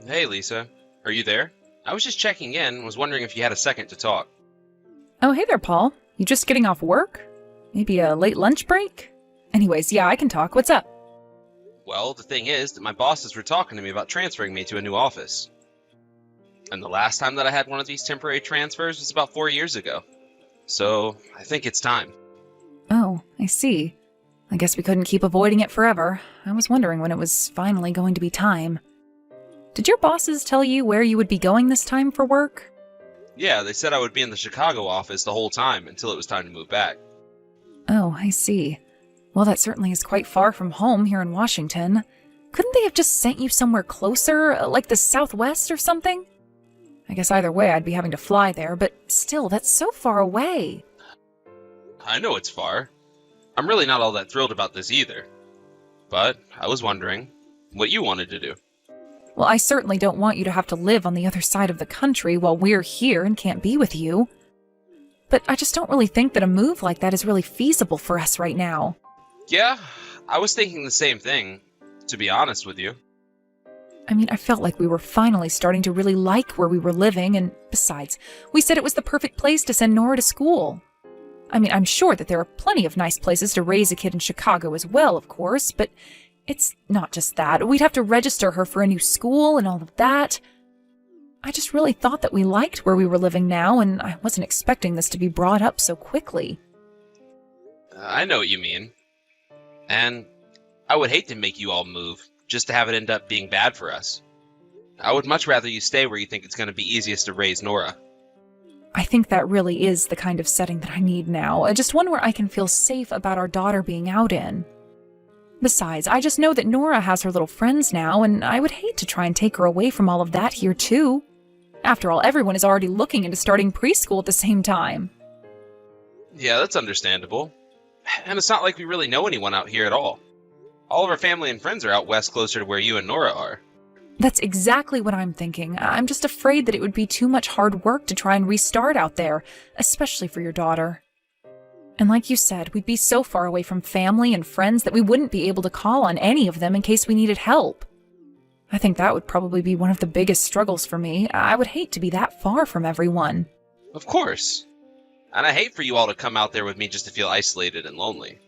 Hey, Lisa. Are you there? I was just checking in, was wondering if you had a second to talk. Oh, hey there, Paul. You just getting off work? Maybe a late lunch break? Anyways, yeah, I can talk. What's up? Well, the thing is that my bosses were talking to me about transferring me to a new office. And the last time that I had one of these temporary transfers was about 4 years ago. So, I think it's time. Oh, I see. I guess we couldn't keep avoiding it forever. I was wondering when it was finally going to be time. Did your bosses tell you where you would be going this time for work? Yeah, they said I would be in the Chicago office the whole time until it was time to move back. Oh, I see. Well, that certainly is quite far from home here in Washington. Couldn't they have just sent you somewhere closer, like the Southwest or something? I guess either way I'd be having to fly there, but still, that's so far away. I know it's far. I'm really not all that thrilled about this either. But I was wondering what you wanted to do. Well, I certainly don't want you to have to live on the other side of the country while we're here and can't be with you. But I just don't really think that a move like that is really feasible for us right now. Yeah, I was thinking the same thing, to be honest with you. I mean, I felt like we were finally starting to really like where we were living, and besides, we said it was the perfect place to send Nora to school. I mean, I'm sure that there are plenty of nice places to raise a kid in Chicago as well, of course, but it's not just that. We'd have to register her for a new school and all of that. I just really thought that we liked where we were living now, and I wasn't expecting this to be brought up so quickly. I know what you mean. And I would hate to make you all move, just to have it end up being bad for us. I would much rather you stay where you think it's going to be easiest to raise Nora. I think that really is the kind of setting that I need now, just one where I can feel safe about our daughter being out in. Besides, I just know that Nora has her little friends now, and I would hate to try and take her away from all of that here too. After all, everyone is already looking into starting preschool at the same time. Yeah, that's understandable. And it's not like we really know anyone out here at all. All of our family and friends are out west closer to where you and Nora are. That's exactly what I'm thinking. I'm just afraid that it would be too much hard work to try and restart out there, especially for your daughter. And like you said, we'd be so far away from family and friends that we wouldn't be able to call on any of them in case we needed help. I think that would probably be one of the biggest struggles for me. I would hate to be that far from everyone. Of course. And I hate for you all to come out there with me just to feel isolated and lonely.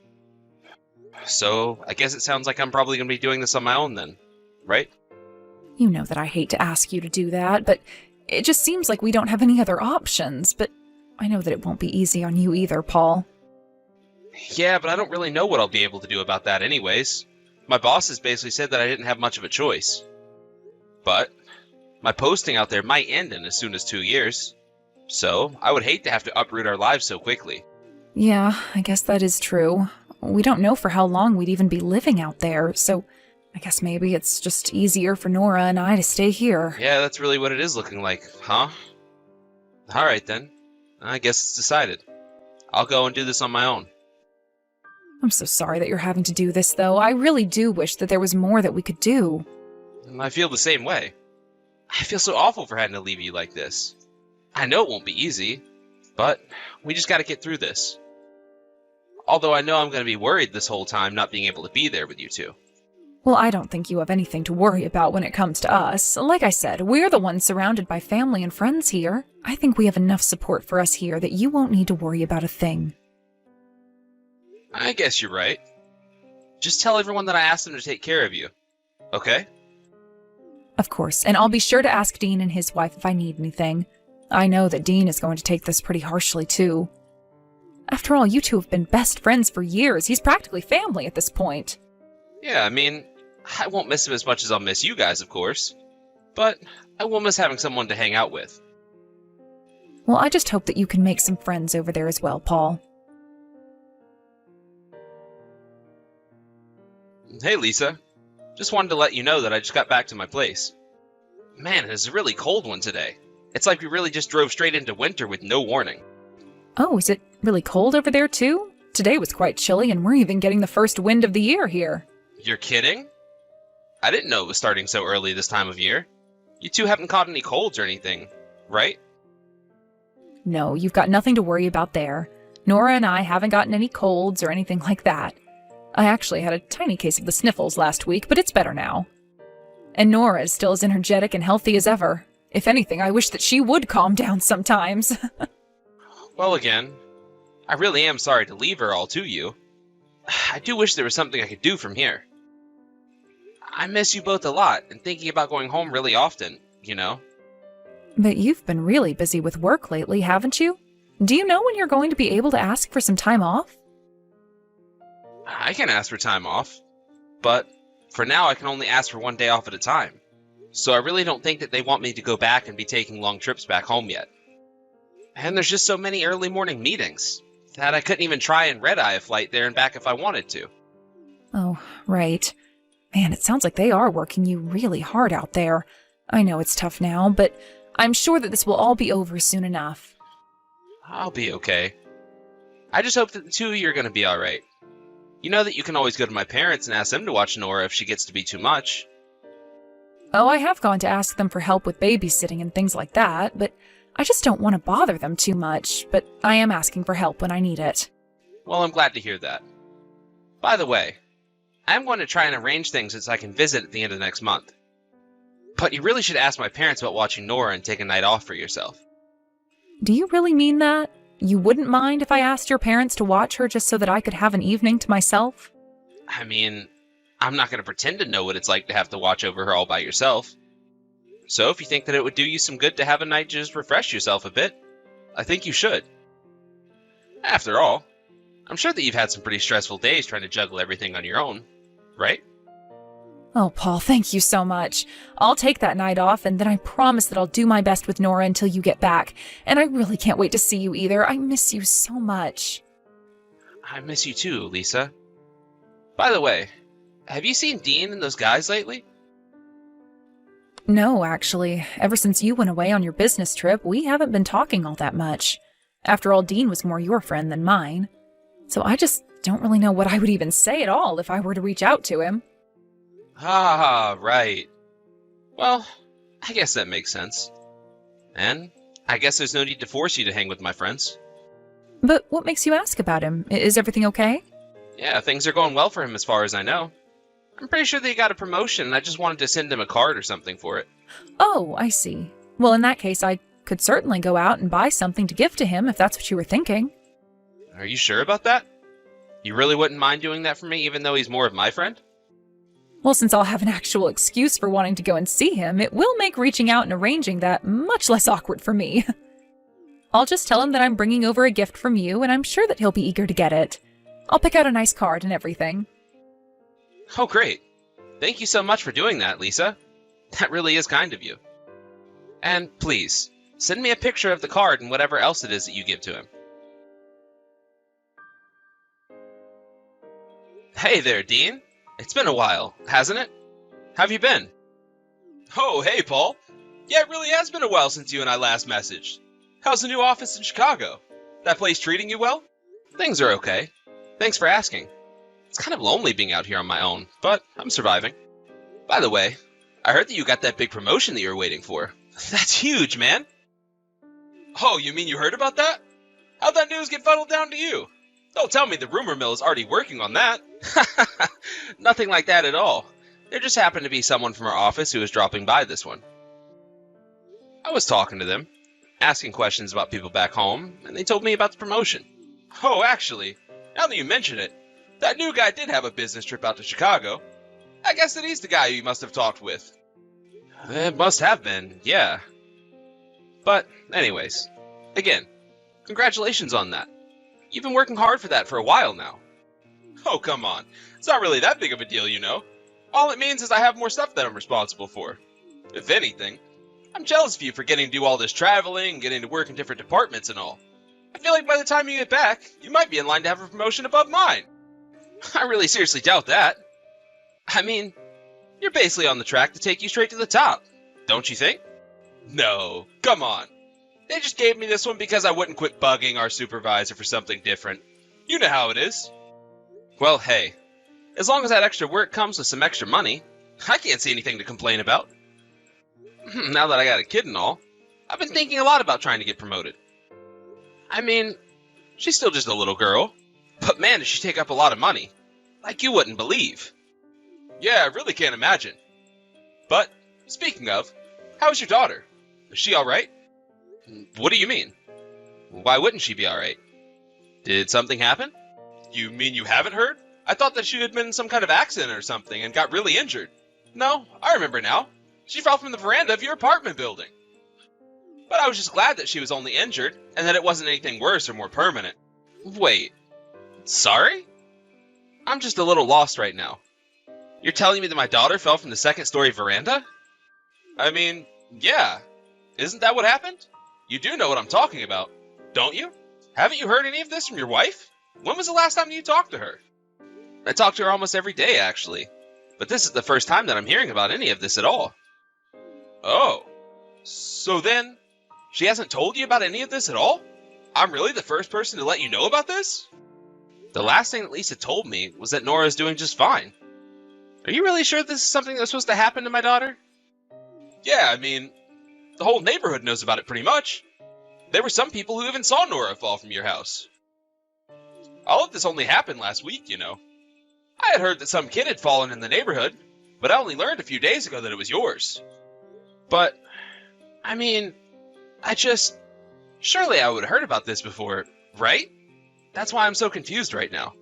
So, I guess it sounds like I'm probably going to be doing this on my own then, right? You know that I hate to ask you to do that, but it just seems like we don't have any other options. But I know that it won't be easy on you either, Paul. Yeah, but I don't really know what I'll be able to do about that anyways. My bosses basically said that I didn't have much of a choice. But my posting out there might end in as soon as 2 years. So, I would hate to have to uproot our lives so quickly. Yeah, I guess that is true. We don't know for how long we'd even be living out there, so I guess maybe it's just easier for Nora and I to stay here. Yeah, that's really what it is looking like, huh? Alright then. I guess it's decided. I'll go and do this on my own. I'm so sorry that you're having to do this, though. I really do wish that there was more that we could do. And I feel the same way. I feel so awful for having to leave you like this. I know it won't be easy, but we just gotta get through this. Although I know I'm gonna be worried this whole time not being able to be there with you two. Well, I don't think you have anything to worry about when it comes to us. Like I said, we're the ones surrounded by family and friends here. I think we have enough support for us here that you won't need to worry about a thing. I guess you're right. Just tell everyone that I asked them to take care of you. Okay? Of course, and I'll be sure to ask Dean and his wife if I need anything. I know that Dean is going to take this pretty harshly, too. After all, you two have been best friends for years. He's practically family at this point. Yeah, I mean, I won't miss him as much as I'll miss you guys, of course. But I will miss having someone to hang out with. Well, I just hope that you can make some friends over there as well, Paul. Hey, Lisa. Just wanted to let you know that I just got back to my place. Man, it is a really cold one today. It's like we really just drove straight into winter with no warning. Oh, is it really cold over there, too? Today was quite chilly, and we're even getting the first wind of the year here. You're kidding? I didn't know it was starting so early this time of year. You two haven't caught any colds or anything, right? No, you've got nothing to worry about there. Nora and I haven't gotten any colds or anything like that. I actually had a tiny case of the sniffles last week, but it's better now. And Nora is still as energetic and healthy as ever. If anything, I wish that she would calm down sometimes. Well, again, I really am sorry to leave her all to you. I do wish there was something I could do from here. I miss you both a lot, and thinking about going home really often, you know? But you've been really busy with work lately, haven't you? Do you know when you're going to be able to ask for some time off? I can ask for time off, but for now I can only ask for 1 day off at a time. So I really don't think that they want me to go back and be taking long trips back home yet. And there's just so many early morning meetings that I couldn't even try and red-eye a flight there and back if I wanted to. Oh, right. Man, it sounds like they are working you really hard out there. I know it's tough now, but I'm sure that this will all be over soon enough. I'll be okay. I just hope that the two of you are going to be alright. You know that you can always go to my parents and ask them to watch Nora if she gets to be too much. Oh, I have gone to ask them for help with babysitting and things like that, but I just don't want to bother them too much, but I am asking for help when I need it. Well, I'm glad to hear that. By the way, I'm going to try and arrange things so I can visit at the end of next month. But you really should ask my parents about watching Nora and take a night off for yourself. Do you really mean that? You wouldn't mind if I asked your parents to watch her just so that I could have an evening to myself? I mean, I'm not going to pretend to know what it's like to have to watch over her all by yourself. So if you think that it would do you some good to have a night to just refresh yourself a bit, I think you should. After all, I'm sure that you've had some pretty stressful days trying to juggle everything on your own, right? Oh, Paul, thank you so much. I'll take that night off, and then I promise that I'll do my best with Nora until you get back. And I really can't wait to see you either. I miss you so much. I miss you too, Lisa. By the way, have you seen Dean and those guys lately? No, actually. Ever since you went away on your business trip, we haven't been talking all that much. After all, Dean was more your friend than mine. So I just don't really know what I would even say at all if I were to reach out to him. Ah, right. Well, I guess that makes sense. And I guess there's no need to force you to hang with my friends. But what makes you ask about him? Is everything okay? Yeah, things are going well for him as far as I know. I'm pretty sure that he got a promotion, and I just wanted to send him a card or something for it. Oh, I see. Well, in that case, I could certainly go out and buy something to give to him if that's what you were thinking. Are you sure about that? You really wouldn't mind doing that for me, even though he's more of my friend? Well, since I'll have an actual excuse for wanting to go and see him, it will make reaching out and arranging that much less awkward for me. I'll just tell him that I'm bringing over a gift from you, and I'm sure that he'll be eager to get it. I'll pick out a nice card and everything. Oh, great. Thank you so much for doing that, Lisa. That really is kind of you. And please, send me a picture of the card and whatever else it is that you give to him. Hey there, Dean. It's been a while, hasn't it? How have you been? Oh, hey, Paul. Yeah, it really has been a while since you and I last messaged. How's the new office in Chicago? That place treating you well? Things are okay. Thanks for asking. It's kind of lonely being out here on my own, but I'm surviving. By the way, I heard that you got that big promotion that you were waiting for. That's huge, man. Oh, you mean you heard about that? How'd that news get funneled down to you? Don't tell me the rumor mill is already working on that. Nothing like that at all. There just happened to be someone from our office who was dropping by this one. I was talking to them, asking questions about people back home, and they told me about the promotion. Oh, actually, now that you mention it, that new guy did have a business trip out to Chicago. I guess that he's the guy you must have talked with. It must have been, yeah. But, anyways, again, congratulations on that. You've been working hard for that for a while now. Oh, come on. It's not really that big of a deal, you know. All it means is I have more stuff that I'm responsible for. If anything, I'm jealous of you for getting to do all this traveling and getting to work in different departments and all. I feel like by the time you get back, you might be in line to have a promotion above mine. I really seriously doubt that. I mean, you're basically on the track to take you straight to the top, don't you think? No, come on. They just gave me this one because I wouldn't quit bugging our supervisor for something different. You know how it is. Well, hey, as long as that extra work comes with some extra money, I can't see anything to complain about. Now that I got a kid and all, I've been thinking a lot about trying to get promoted. I mean, she's still just a little girl, but man, does she take up a lot of money. Like you wouldn't believe. Yeah, I really can't imagine. But Speaking of, how's your daughter? Is she alright? What do you mean? Why wouldn't she be alright? Did something happen? You mean you haven't heard? I thought that she had been in some kind of accident or something and got really injured. No, I remember now. She fell from the veranda of your apartment building. But I was just glad that she was only injured and that it wasn't anything worse or more permanent. Wait, sorry? I'm just a little lost right now. You're telling me that my daughter fell from the second-story veranda? I mean, yeah. Isn't that what happened? You do know what I'm talking about, don't you? Haven't you heard any of this from your wife? When was the last time you talked to her? I talk to her almost every day, actually. But this is the first time that I'm hearing about any of this at all. Oh. So then, she hasn't told you about any of this at all? I'm really the first person to let you know about this? The last thing that Lisa told me was that Nora is doing just fine. Are you really sure this is something that's supposed to happen to my daughter? Yeah, I mean, the whole neighborhood knows about it pretty much. There were some people who even saw Nora fall from your house. All of this only happened last week, you know. I had heard that some kid had fallen in the neighborhood, but I only learned a few days ago that it was yours. But, I mean, surely I would have heard about this before, right? That's why I'm so confused right now.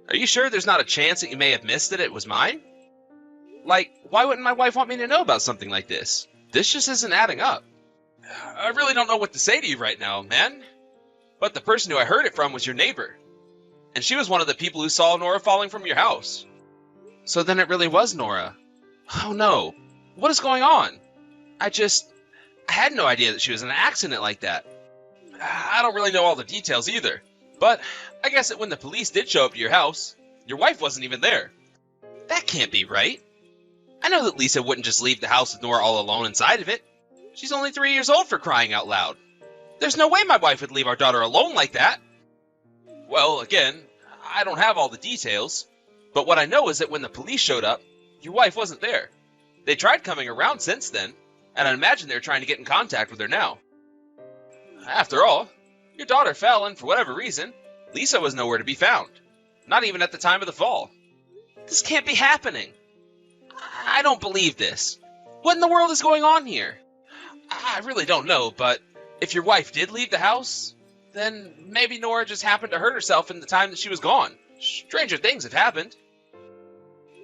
Are you sure there's not a chance that you may have missed that it was mine? Like, why wouldn't my wife want me to know about something like this? This just isn't adding up. I really don't know what to say to you right now, man. But the person who I heard it from was your neighbor. And she was one of the people who saw Nora falling from your house. So then it really was Nora. Oh no. What is going on? I had no idea that she was in an accident like that. I don't really know all the details either. But I guess that when the police did show up to your house, your wife wasn't even there. That can't be right. I know that Lisa wouldn't just leave the house with Nora all alone inside of it. She's only 3 years old, for crying out loud. There's no way my wife would leave our daughter alone like that. Well, again, I don't have all the details, but what I know is that when the police showed up, your wife wasn't there. They tried coming around since then, and I imagine they're trying to get in contact with her now. After all, your daughter fell, and for whatever reason, Lisa was nowhere to be found. Not even at the time of the fall. This can't be happening. I don't believe this. What in the world is going on here? I really don't know, but if your wife did leave the house, then maybe Nora just happened to hurt herself in the time that she was gone. Stranger things have happened.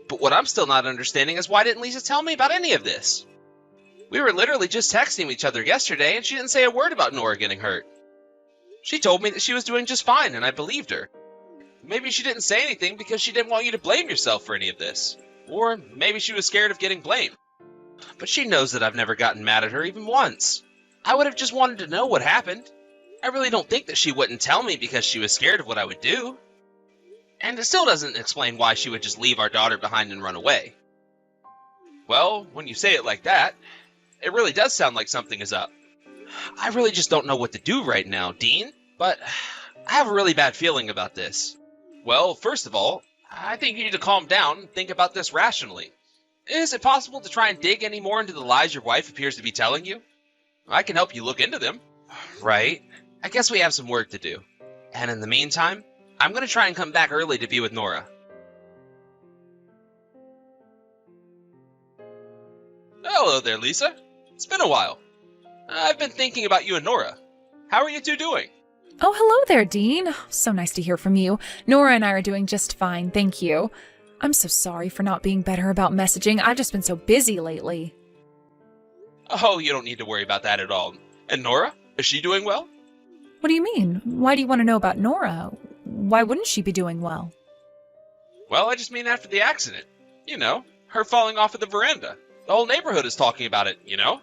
But what I'm still not understanding is why didn't Lisa tell me about any of this? We were literally just texting each other yesterday, and she didn't say a word about Nora getting hurt. She told me that she was doing just fine, and I believed her. Maybe she didn't say anything because she didn't want you to blame yourself for any of this. Or maybe she was scared of getting blamed. But she knows that I've never gotten mad at her even once. I would have just wanted to know what happened. I really don't think that she wouldn't tell me because she was scared of what I would do. And it still doesn't explain why she would just leave our daughter behind and run away. Well, when you say it like that, it really does sound like something is up. I really just don't know what to do right now, Dean, but I have a really bad feeling about this. Well, first of all, I think you need to calm down and think about this rationally. Is it possible to try and dig any more into the lies your wife appears to be telling you? I can help you look into them. Right. I guess we have some work to do. And in the meantime, I'm going to try and come back early to be with Nora. Hello there, Lisa. It's been a while. I've been thinking about you and Nora. How are you two doing? Oh, hello there, Dean. So nice to hear from you. Nora and I are doing just fine, thank you. I'm so sorry for not being better about messaging. I've just been so busy lately. Oh, you don't need to worry about that at all. And Nora? Is she doing well? What do you mean? Why do you want to know about Nora? Why wouldn't she be doing well? Well, I just mean after the accident. You know, her falling off of the veranda. The whole neighborhood is talking about it, you know?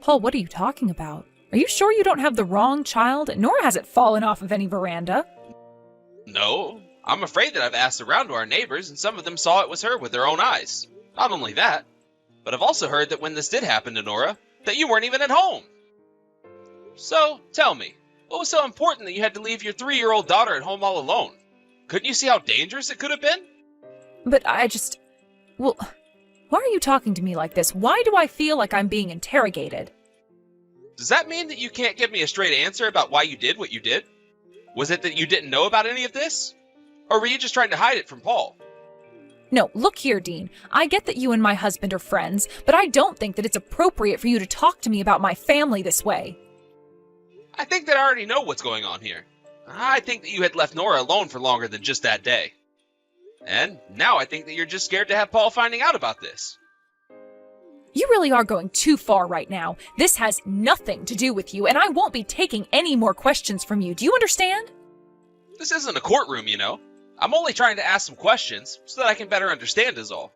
Paul, what are you talking about? Are you sure you don't have the wrong child? Nora hasn't fallen off of any veranda. No, I'm afraid that I've asked around to our neighbors, and some of them saw it was her with their own eyes. Not only that, but I've also heard that when this did happen to Nora, that you weren't even at home. So, tell me, what was so important that you had to leave your 3-year-old daughter at home all alone? Couldn't you see how dangerous it could have been? But well, why are you talking to me like this? Why do I feel like I'm being interrogated? Does that mean that you can't give me a straight answer about why you did what you did? Was it that you didn't know about any of this? Or were you just trying to hide it from Paul? No, look here, Dean. I get that you and my husband are friends, but I don't think that it's appropriate for you to talk to me about my family this way. I think that I already know what's going on here. I think that you had left Nora alone for longer than just that day. And now I think that you're just scared to have Paul finding out about this. You really are going too far right now. This has nothing to do with you, and I won't be taking any more questions from you. Do you understand? This isn't a courtroom, you know. I'm only trying to ask some questions so that I can better understand is all.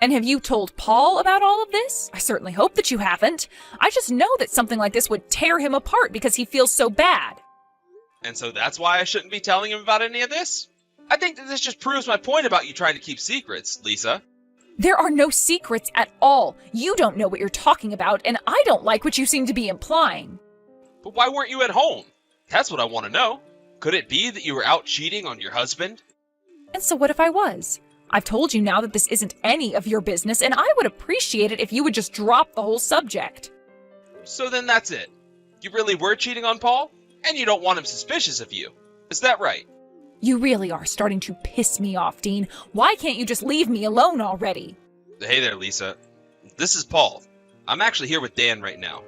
And have you told Paul about all of this? I certainly hope that you haven't. I just know that something like this would tear him apart because he feels so bad. And so that's why I shouldn't be telling him about any of this? I think that this just proves my point about you trying to keep secrets, Lisa. There are no secrets at all. You don't know what you're talking about, and I don't like what you seem to be implying. But why weren't you at home? That's what I want to know. Could it be that you were out cheating on your husband? And so what if I was? I've told you now that this isn't any of your business, and I would appreciate it if you would just drop the whole subject. So then that's it. You really were cheating on Paul? And you don't want him suspicious of you. Is that right? You really are starting to piss me off, Dean. Why can't you just leave me alone already? Hey there, Lisa. This is Paul. I'm actually here with Dan right now.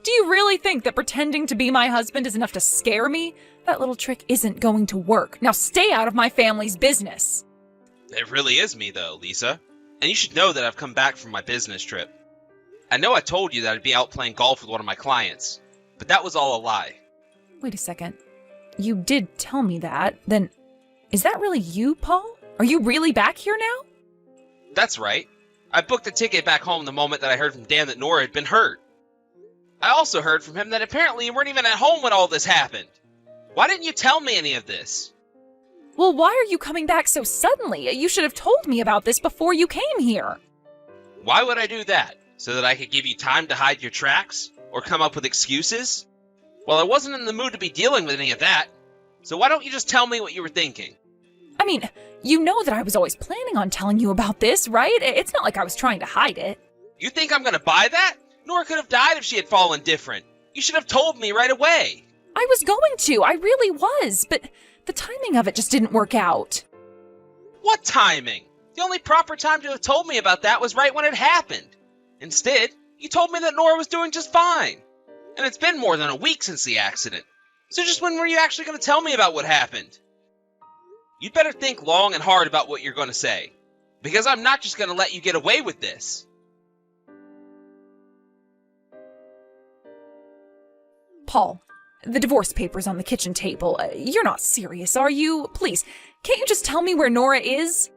Do you really think that pretending to be my husband is enough to scare me? That little trick isn't going to work. Now stay out of my family's business. It really is me, though, Lisa. And you should know that I've come back from my business trip. I know I told you that I'd be out playing golf with one of my clients, but that was all a lie. Wait a second. You did tell me that. Then, is that really you, Paul? Are you really back here now? That's right. I booked a ticket back home the moment that I heard from Dan that Nora had been hurt. I also heard from him that apparently you weren't even at home when all this happened. Why didn't you tell me any of this? Well, why are you coming back so suddenly? You should have told me about this before you came here. Why would I do that? So that I could give you time to hide your tracks? Or come up with excuses? Well, I wasn't in the mood to be dealing with any of that. So why don't you just tell me what you were thinking? I mean, you know that I was always planning on telling you about this, right? It's not like I was trying to hide it. You think I'm gonna buy that? Nora could have died if she had fallen different. You should have told me right away. I was going to. I really was. But the timing of it just didn't work out. What timing? The only proper time to have told me about that was right when it happened. Instead, you told me that Nora was doing just fine. And it's been more than a week since the accident. So just when were you actually going to tell me about what happened? You'd better think long and hard about what you're going to say. Because I'm not just going to let you get away with this. Paul, the divorce papers on the kitchen table. You're not serious, are you? Please, can't you just tell me where Nora is?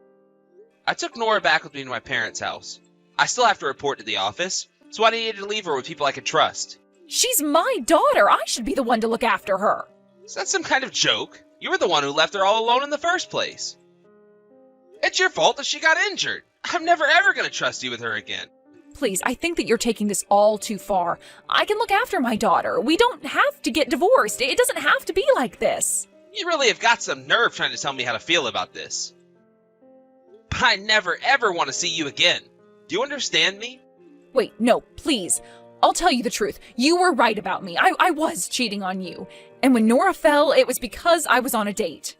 I took Nora back with me to my parents' house. I still have to report to the office, so I needed to leave her with people I could trust. She's my daughter. I should be the one to look after her. Is that some kind of joke? You were the one who left her all alone in the first place. It's your fault that she got injured. I'm never ever going to trust you with her again. Please, I think that you're taking this all too far. I can look after my daughter. We don't have to get divorced. It doesn't have to be like this. You really have got some nerve trying to tell me how to feel about this. But I never ever want to see you again. Do you understand me? Wait, no, please. I'll tell you the truth. You were right about me. I was cheating on you. And when Nora fell, it was because I was on a date.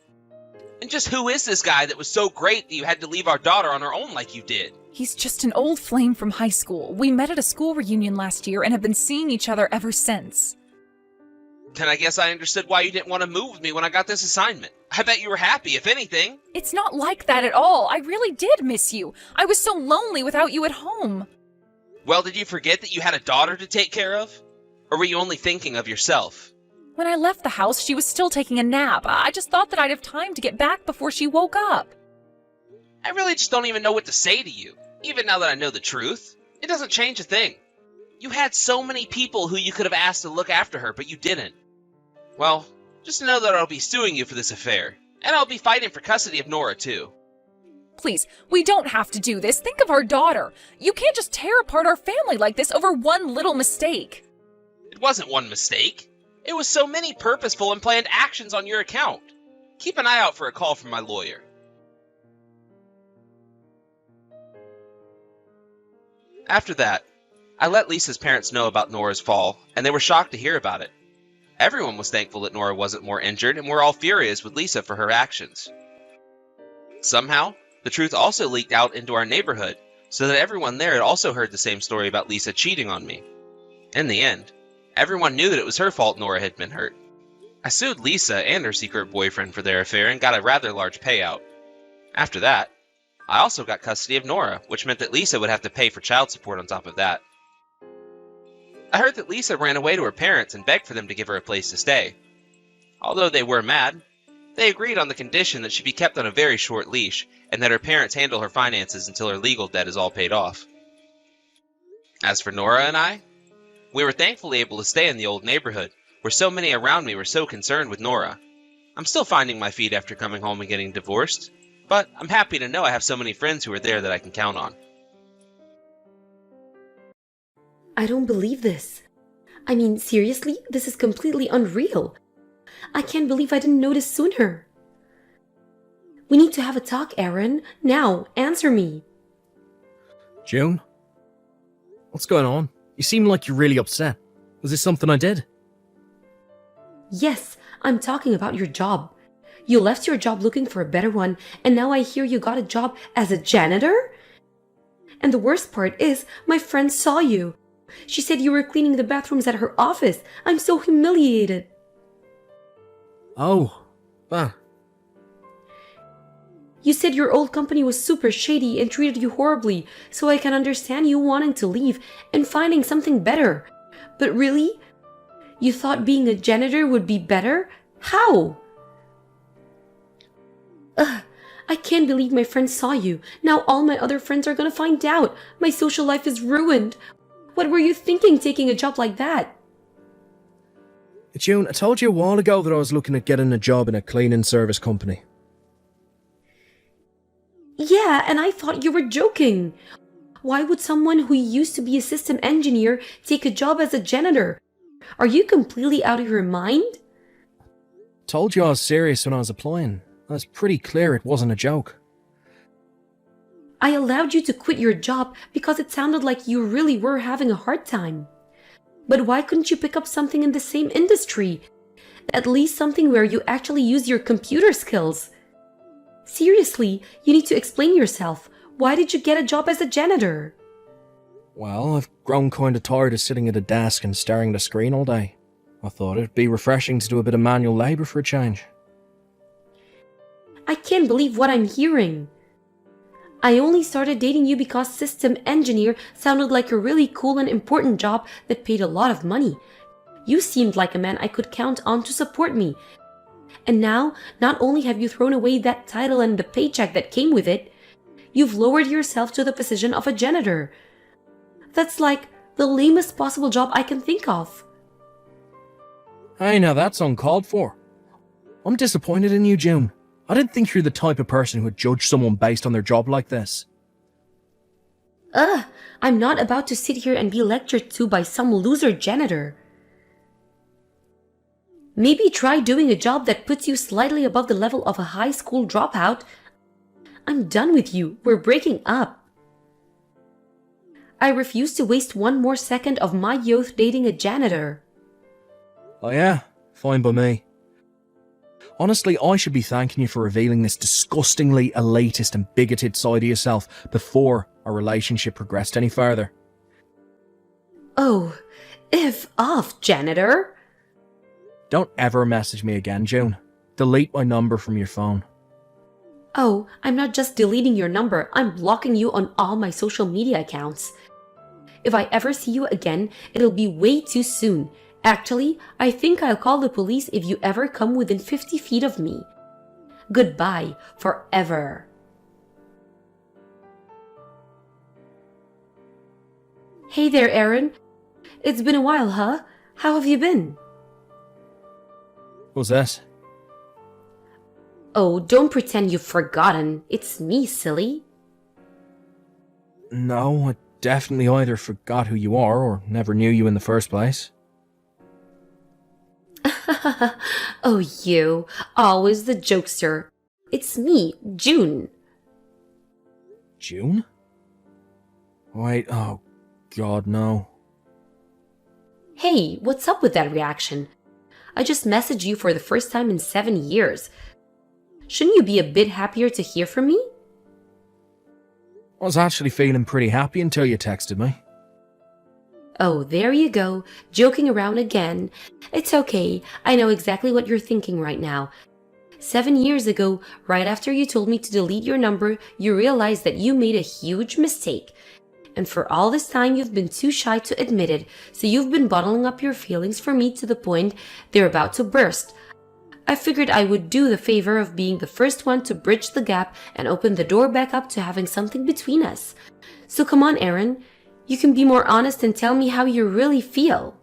And just who is this guy that was so great that you had to leave our daughter on her own like you did? He's just an old flame from high school. We met at a school reunion last year and have been seeing each other ever since. Then I guess I understood why you didn't want to move with me when I got this assignment. I bet you were happy, if anything. It's not like that at all. I really did miss you. I was so lonely without you at home. Well, did you forget that you had a daughter to take care of? Or were you only thinking of yourself? When I left the house, she was still taking a nap. I just thought that I'd have time to get back before she woke up. I really just don't even know what to say to you, even now that I know the truth. It doesn't change a thing. You had so many people who you could have asked to look after her, but you didn't. Well, just know that I'll be suing you for this affair, and I'll be fighting for custody of Nora, too. Please, we don't have to do this. Think of our daughter. You can't just tear apart our family like this over one little mistake. It wasn't one mistake. It was so many purposeful and planned actions on your account. Keep an eye out for a call from my lawyer. After that, I let Lisa's parents know about Nora's fall, and they were shocked to hear about it. Everyone was thankful that Nora wasn't more injured, and were all furious with Lisa for her actions. Somehow, The truth also leaked out into our neighborhood, so that everyone there had also heard the same story about Lisa cheating on me. In the end, everyone knew that it was her fault Nora had been hurt. I sued Lisa and her secret boyfriend for their affair and got a rather large payout. After that, I also got custody of Nora, which meant that Lisa would have to pay for child support on top of that. I heard that Lisa ran away to her parents and begged for them to give her a place to stay. Although they were mad, they agreed on the condition that she be kept on a very short leash and that her parents handle her finances until her legal debt is all paid off. As for Nora and I, we were thankfully able to stay in the old neighborhood, where so many around me were so concerned with Nora. I'm still finding my feet after coming home and getting divorced, but I'm happy to know I have so many friends who are there that I can count on. I don't believe this. I mean, seriously, this is completely unreal. I can't believe I didn't notice sooner. We need to have a talk, Aaron. Now, answer me. June? What's going on? You seem like you're really upset. Was this something I did? Yes, I'm talking about your job. You left your job looking for a better one, and now I hear you got a job as a janitor? And the worst part is, my friend saw you. She said you were cleaning the bathrooms at her office. I'm so humiliated. Oh, well. You said your old company was super shady and treated you horribly, so I can understand you wanting to leave and finding something better. But really? You thought being a janitor would be better? How? Ugh, I can't believe my friend saw you. Now all my other friends are gonna find out. My social life is ruined. What were you thinking taking a job like that? June, I told you a while ago that I was looking at getting a job in a cleaning service company. Yeah, and I thought you were joking. Why would someone who used to be a system engineer take a job as a janitor? Are you completely out of your mind? Told you I was serious when I was applying. I was pretty clear it wasn't a joke. I allowed you to quit your job because it sounded like you really were having a hard time. But why couldn't you pick up something in the same industry? At least something where you actually use your computer skills. Seriously, you need to explain yourself. Why did you get a job as a janitor? Well, I've grown kind of tired of sitting at a desk and staring at a screen all day. I thought it'd be refreshing to do a bit of manual labour for a change. I can't believe what I'm hearing. I only started dating you because system engineer sounded like a really cool and important job that paid a lot of money. You seemed like a man I could count on to support me. And now, not only have you thrown away that title and the paycheck that came with it, you've lowered yourself to the position of a janitor. That's like the lamest possible job I can think of. Hey, now that's uncalled for. I'm disappointed in you, June. I didn't think you're the type of person who would judge someone based on their job like this. I'm not about to sit here and be lectured to by some loser janitor. Maybe try doing a job that puts you slightly above the level of a high school dropout. I'm done with you. We're breaking up. I refuse to waste one more second of my youth dating a janitor. Oh yeah? Fine by me. Honestly, I should be thanking you for revealing this disgustingly elitist and bigoted side of yourself before our relationship progressed any further. Oh, F off, janitor. Don't ever message me again, June. Delete my number from your phone. Oh, I'm not just deleting your number, I'm blocking you on all my social media accounts. If I ever see you again, it'll be way too soon. Actually, I think I'll call the police if you ever come within 50 feet of me. Goodbye, forever. Hey there, Aaron. It's been a while, huh? How have you been? What's that? Oh, don't pretend you've forgotten. It's me, silly. No, I definitely either forgot who you are or never knew you in the first place. Oh, you. Always the jokester. It's me, June. June? Wait, oh god, no. Hey, what's up with that reaction? I just messaged you for the first time in 7 years. Shouldn't you be a bit happier to hear from me? I was actually feeling pretty happy until you texted me. Oh, there you go, joking around again. It's okay, I know exactly what you're thinking right now. 7 years ago, right after you told me to delete your number, you realized that you made a huge mistake. And for all this time, you've been too shy to admit it, so you've been bottling up your feelings for me to the point they're about to burst. I figured I would do the favor of being the first one to bridge the gap and open the door back up to having something between us. So come on, Aaron. You can be more honest and tell me how you really feel.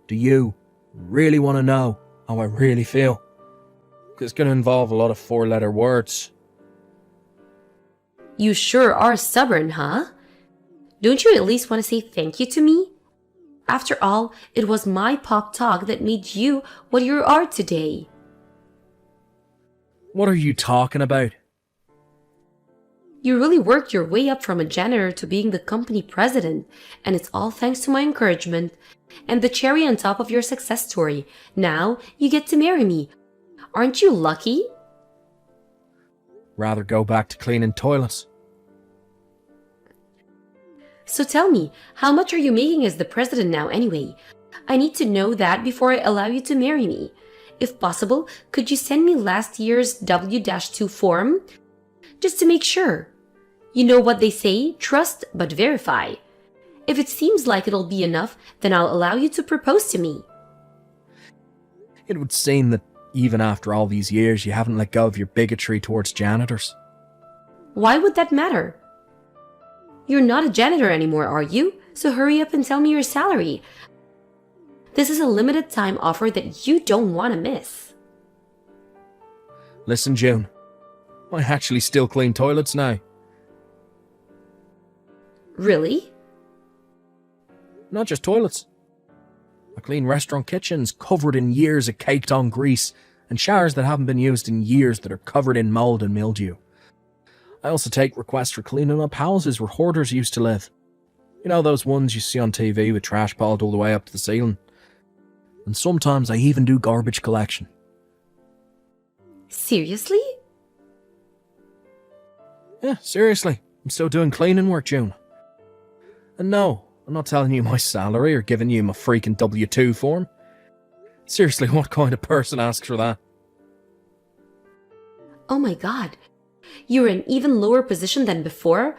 Do you really want to know how I really feel? 'Cause it's going to involve a lot of 4-letter words. You sure are stubborn, huh? Don't you at least want to say thank you to me? After all, it was my pop talk that made you what you are today. What are you talking about? You really worked your way up from a janitor to being the company president, and it's all thanks to my encouragement. And the cherry on top of your success story, now you get to marry me. Aren't you lucky? Rather go back to cleaning toilets. So tell me, how much are you making as the president now anyway? I need to know that before I allow you to marry me. If possible, could you send me last year's W-2 form? Just to make sure. You know what they say, trust but verify. If it seems like it'll be enough, then I'll allow you to propose to me. It would seem that even after all these years, you haven't let go of your bigotry towards janitors. Why would that matter? You're not a janitor anymore, are you? So hurry up and tell me your salary. This is a limited time offer that you don't want to miss. Listen, June. I actually still clean toilets now. Really? Not just toilets. I clean restaurant kitchens covered in years of caked on grease and showers that haven't been used in years that are covered in mould and mildew. I also take requests for cleaning up houses where hoarders used to live. You know those ones you see on TV with trash piled all the way up to the ceiling? And sometimes I even do garbage collection. Seriously? Yeah, seriously. I'm still doing cleaning work, June. And no, I'm not telling you my salary or giving you my freaking W-2 form. Seriously, what kind of person asks for that? Oh my god. You're in even lower position than before?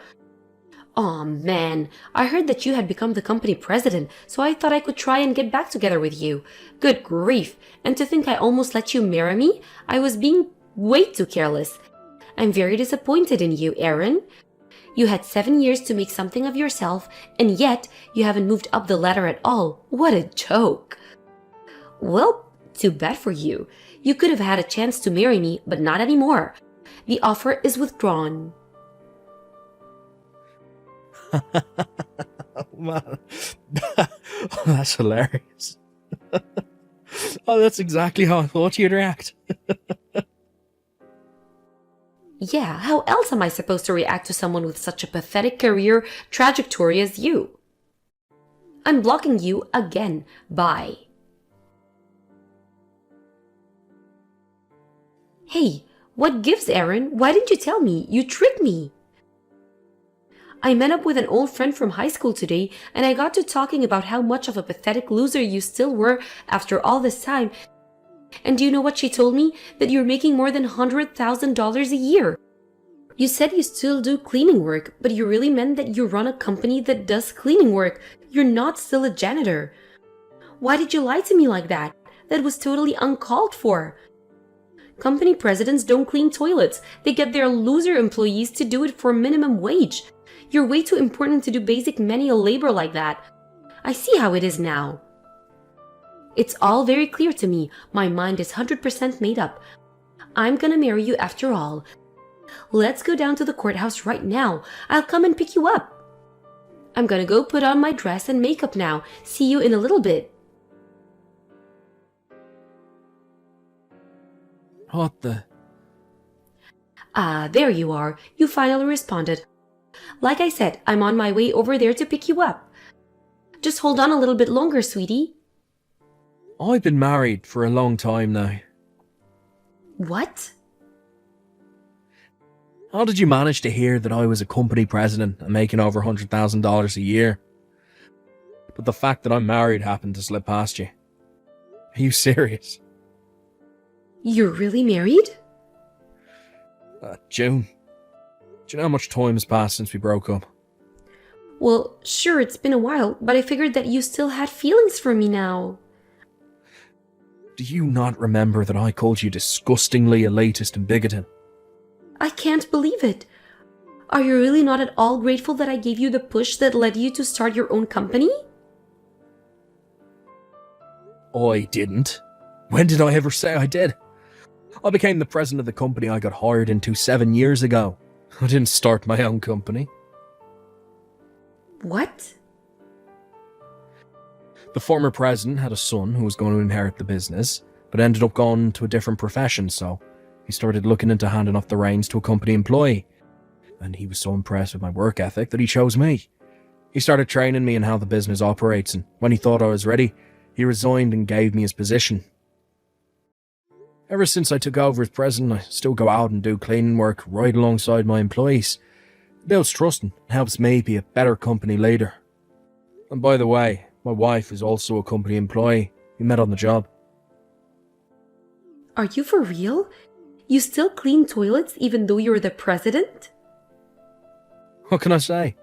Aw man, I heard that you had become the company president, so I thought I could try and get back together with you. Good grief, and to think I almost let you marry me? I was being way too careless. I'm very disappointed in you, Aaron. You had 7 years to make something of yourself, and yet you haven't moved up the ladder at all. What a joke. Well, too bad for you. You could have had a chance to marry me, but not anymore. The offer is withdrawn. Oh, man. Oh, that's hilarious. Oh, that's exactly how I thought you'd react. Yeah, how else am I supposed to react to someone with such a pathetic career trajectory as you? I'm blocking you again. Bye. Hey, what gives, Aaron? Why didn't you tell me? You tricked me. I met up with an old friend from high school today, and I got to talking about how much of a pathetic loser you still were after all this time. And do you know what she told me? That you're making more than $100,000 a year. You said you still do cleaning work, but you really meant that you run a company that does cleaning work. You're not still a janitor. Why did you lie to me like that? That was totally uncalled for. Company presidents don't clean toilets. They get their loser employees to do it for minimum wage. You're way too important to do basic manual labor like that. I see how it is now. It's all very clear to me. My mind is 100% made up. I'm gonna marry you after all. Let's go down to the courthouse right now. I'll come and pick you up. I'm gonna go put on my dress and makeup now. See you in a little bit. What the? Ah, there you are. You finally responded. Like I said, I'm on my way over there to pick you up. Just hold on a little bit longer, sweetie. I've been married for a long time now. What? How did you manage to hear that I was a company president and making over $100,000 a year? But the fact that I'm married happened to slip past you. Are you serious? You're really married? June, do you know how much time has passed since we broke up? Well, sure, it's been a while, but I figured that you still had feelings for me now. Do you not remember that I called you disgustingly elitist and bigoted? I can't believe it. Are you really not at all grateful that I gave you the push that led you to start your own company? I didn't. When did I ever say I did? I became the president of the company I got hired into 7 years ago. I didn't start my own company. What? The former president had a son who was going to inherit the business, but ended up going to a different profession, so he started looking into handing off the reins to a company employee. And he was so impressed with my work ethic that he chose me. He started training me in how the business operates, and when he thought I was ready, he resigned and gave me his position. Ever since I took over as president, I still go out and do cleaning work right alongside my employees. It builds trust and helps me be a better company leader. And by the way, my wife is also a company employee. We met on the job. Are you for real? You still clean toilets even though you're the president? What can I say?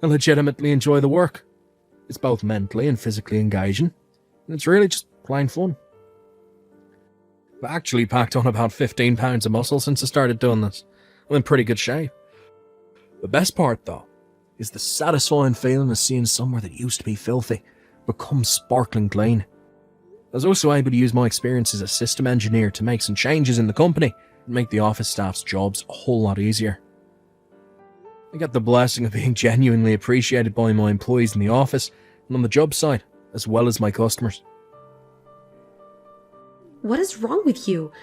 I legitimately enjoy the work. It's both mentally and physically engaging, and it's really just plain fun. I've actually packed on about 15 pounds of muscle since I started doing this. I'm in pretty good shape. The best part, though, is the satisfying feeling of seeing somewhere that used to be filthy become sparkling clean. I was also able to use my experience as a system engineer to make some changes in the company and make the office staff's jobs a whole lot easier. I got the blessing of being genuinely appreciated by my employees in the office and on the job site, as well as my customers. What is wrong with you?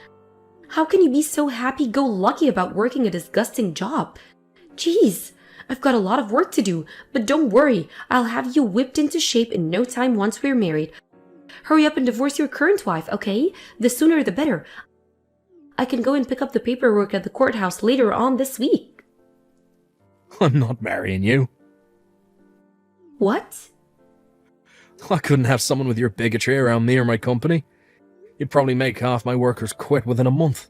How can you be so happy-go-lucky about working a disgusting job? Jeez, I've got a lot of work to do, but don't worry, I'll have you whipped into shape in no time once we're married. Hurry up and divorce your current wife, okay? The sooner the better. I can go and pick up the paperwork at the courthouse later on this week. I'm not marrying you. What? I couldn't have someone with your bigotry around me or my company. You'd probably make half my workers quit within a month.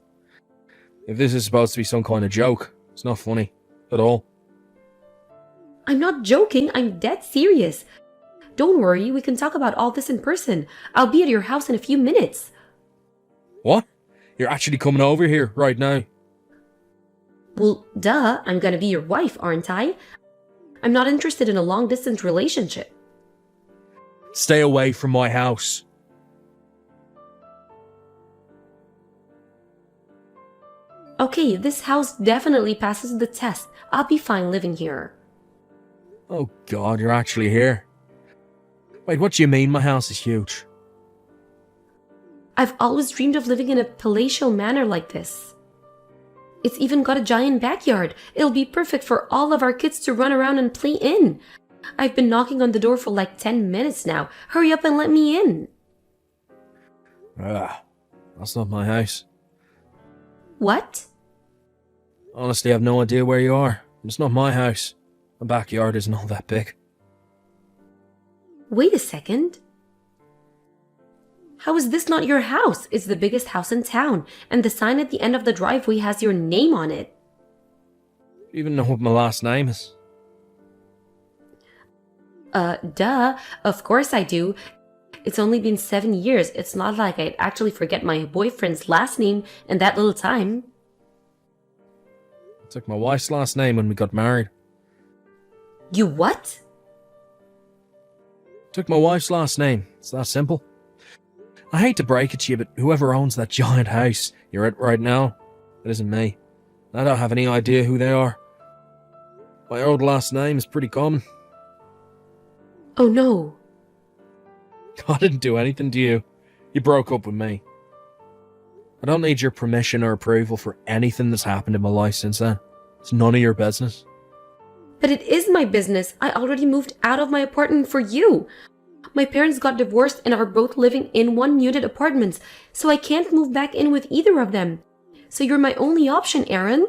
If this is supposed to be some kind of joke, it's not funny at all. I'm not joking, I'm dead serious. Don't worry, we can talk about all this in person. I'll be at your house in a few minutes. What? You're actually coming over here right now? Well, duh, I'm gonna be your wife, aren't I? I'm not interested in a long-distance relationship. Stay away from my house. Okay, this house definitely passes the test. I'll be fine living here. Oh God, you're actually here. Wait, what do you mean my house is huge? I've always dreamed of living in a palatial manor like this. It's even got a giant backyard. It'll be perfect for all of our kids to run around and play in. I've been knocking on the door for like 10 minutes now. Hurry up and let me in. That's not my house. What? Honestly, I have no idea where you are. It's not my house. My backyard isn't all that big. Wait a second. How is this not your house? It's the biggest house in town, and the sign at the end of the driveway has your name on it. Do you even know what my last name is? Duh. Of course I do. It's only been 7 years. It's not like I'd actually forget my boyfriend's last name in that little time. I took my wife's last name when we got married. You what? Took my wife's last name. It's that simple. I hate to break it to you, but whoever owns that giant house you're at right now, it isn't me. I don't have any idea who they are. My old last name is pretty common. Oh no. I didn't do anything to you. You broke up with me. I don't need your permission or approval for anything that's happened in my life since then. It's none of your business. But it is my business. I already moved out of my apartment for you. My parents got divorced and are both living in one-unit apartments, so I can't move back in with either of them. So you're my only option, Aaron.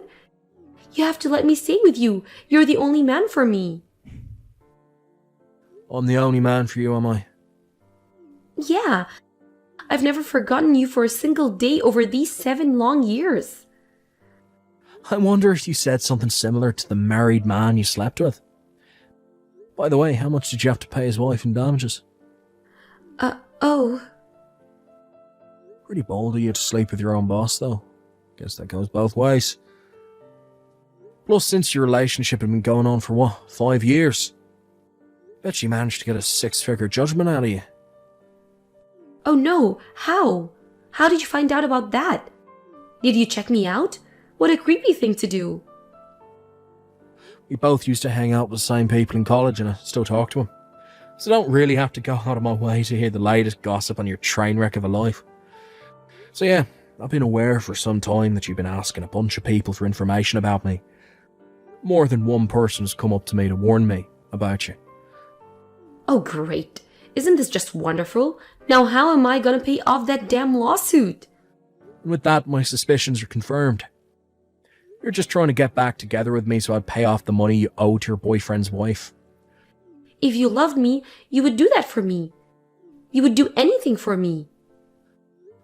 You have to let me stay with you. You're the only man for me. I'm the only man for you, am I? Yeah. I've never forgotten you for a single day over these 7 long years. I wonder if you said something similar to the married man you slept with. By the way, how much did you have to pay his wife in damages? Oh. Pretty bold of you to sleep with your own boss, though. Guess that goes both ways. Plus, since your relationship had been going on for what, 5 years? Bet you managed to get a 6-figure judgment out of you. Oh no, how? How did you find out about that? Did you check me out? What a creepy thing to do. We both used to hang out with the same people in college and I still talk to them. So I don't really have to go out of my way to hear the latest gossip on your train wreck of a life. So yeah, I've been aware for some time that you've been asking a bunch of people for information about me. More than one person has come up to me to warn me about you. Oh great. Isn't this just wonderful? Now how am I gonna pay off that damn lawsuit? And with that, my suspicions are confirmed. You're just trying to get back together with me so I'd pay off the money you owe to your boyfriend's wife. If you loved me, you would do that for me. You would do anything for me.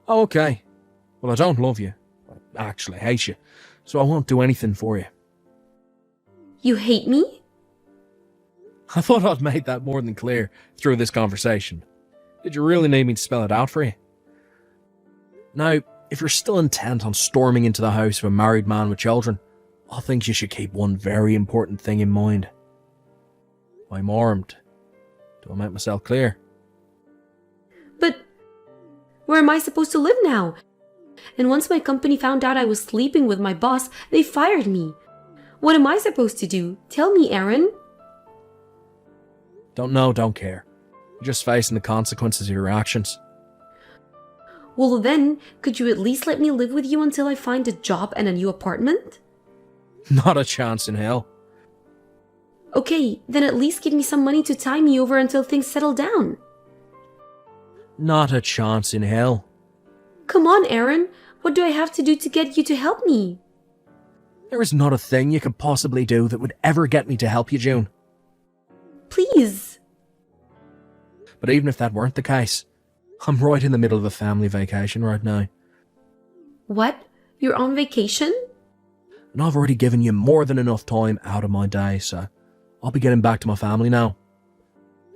Oh, okay. Well, I don't love you. I actually hate you. So I won't do anything for you. You hate me? I thought I'd made that more than clear through this conversation. Did you really need me to spell it out for you? Now, if you're still intent on storming into the house of a married man with children, I think you should keep one very important thing in mind. I'm armed. Do I make myself clear? But where am I supposed to live now? And once my company found out I was sleeping with my boss, they fired me. What am I supposed to do? Tell me, Aaron. Don't know, don't care. You're just facing the consequences of your actions. Well then, could you at least let me live with you until I find a job and a new apartment? Not a chance in hell. Okay, then at least give me some money to tie me over until things settle down. Not a chance in hell. Come on, Aaron. What do I have to do to get you to help me? There is not a thing you could possibly do that would ever get me to help you, June. Please. But even if that weren't the case, I'm right in the middle of a family vacation right now. What? You're on vacation? And I've already given you more than enough time out of my day, so I'll be getting back to my family now.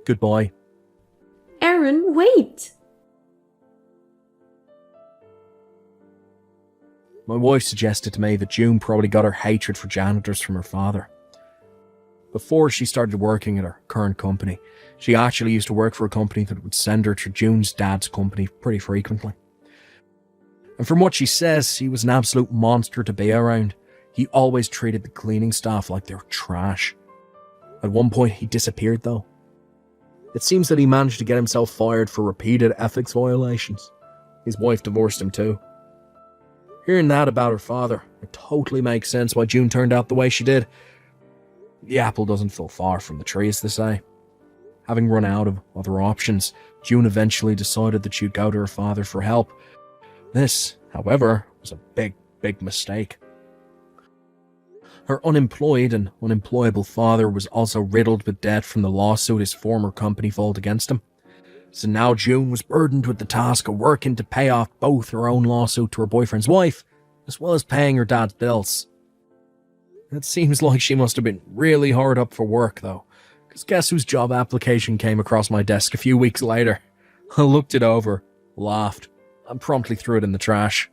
Goodbye. Aaron, wait! My wife suggested to me that June probably got her hatred for janitors from her father. Before she started working at her current company, she actually used to work for a company that would send her to June's dad's company pretty frequently. And from what she says, he was an absolute monster to be around. He always treated the cleaning staff like they were trash. At one point, he disappeared though. It seems that he managed to get himself fired for repeated ethics violations. His wife divorced him too. Hearing that about her father, it totally makes sense why June turned out the way she did. The apple doesn't fall far from the tree, as they say. Having run out of other options, June eventually decided that she'd go to her father for help. This, however, was a big, big mistake. Her unemployed and unemployable father was also riddled with debt from the lawsuit his former company filed against him. So now June was burdened with the task of working to pay off both her own lawsuit to her boyfriend's wife, as well as paying her dad's bills. It seems like she must have been really hard up for work though, because guess whose job application came across my desk a few weeks later? I looked it over, laughed, and promptly threw it in the trash.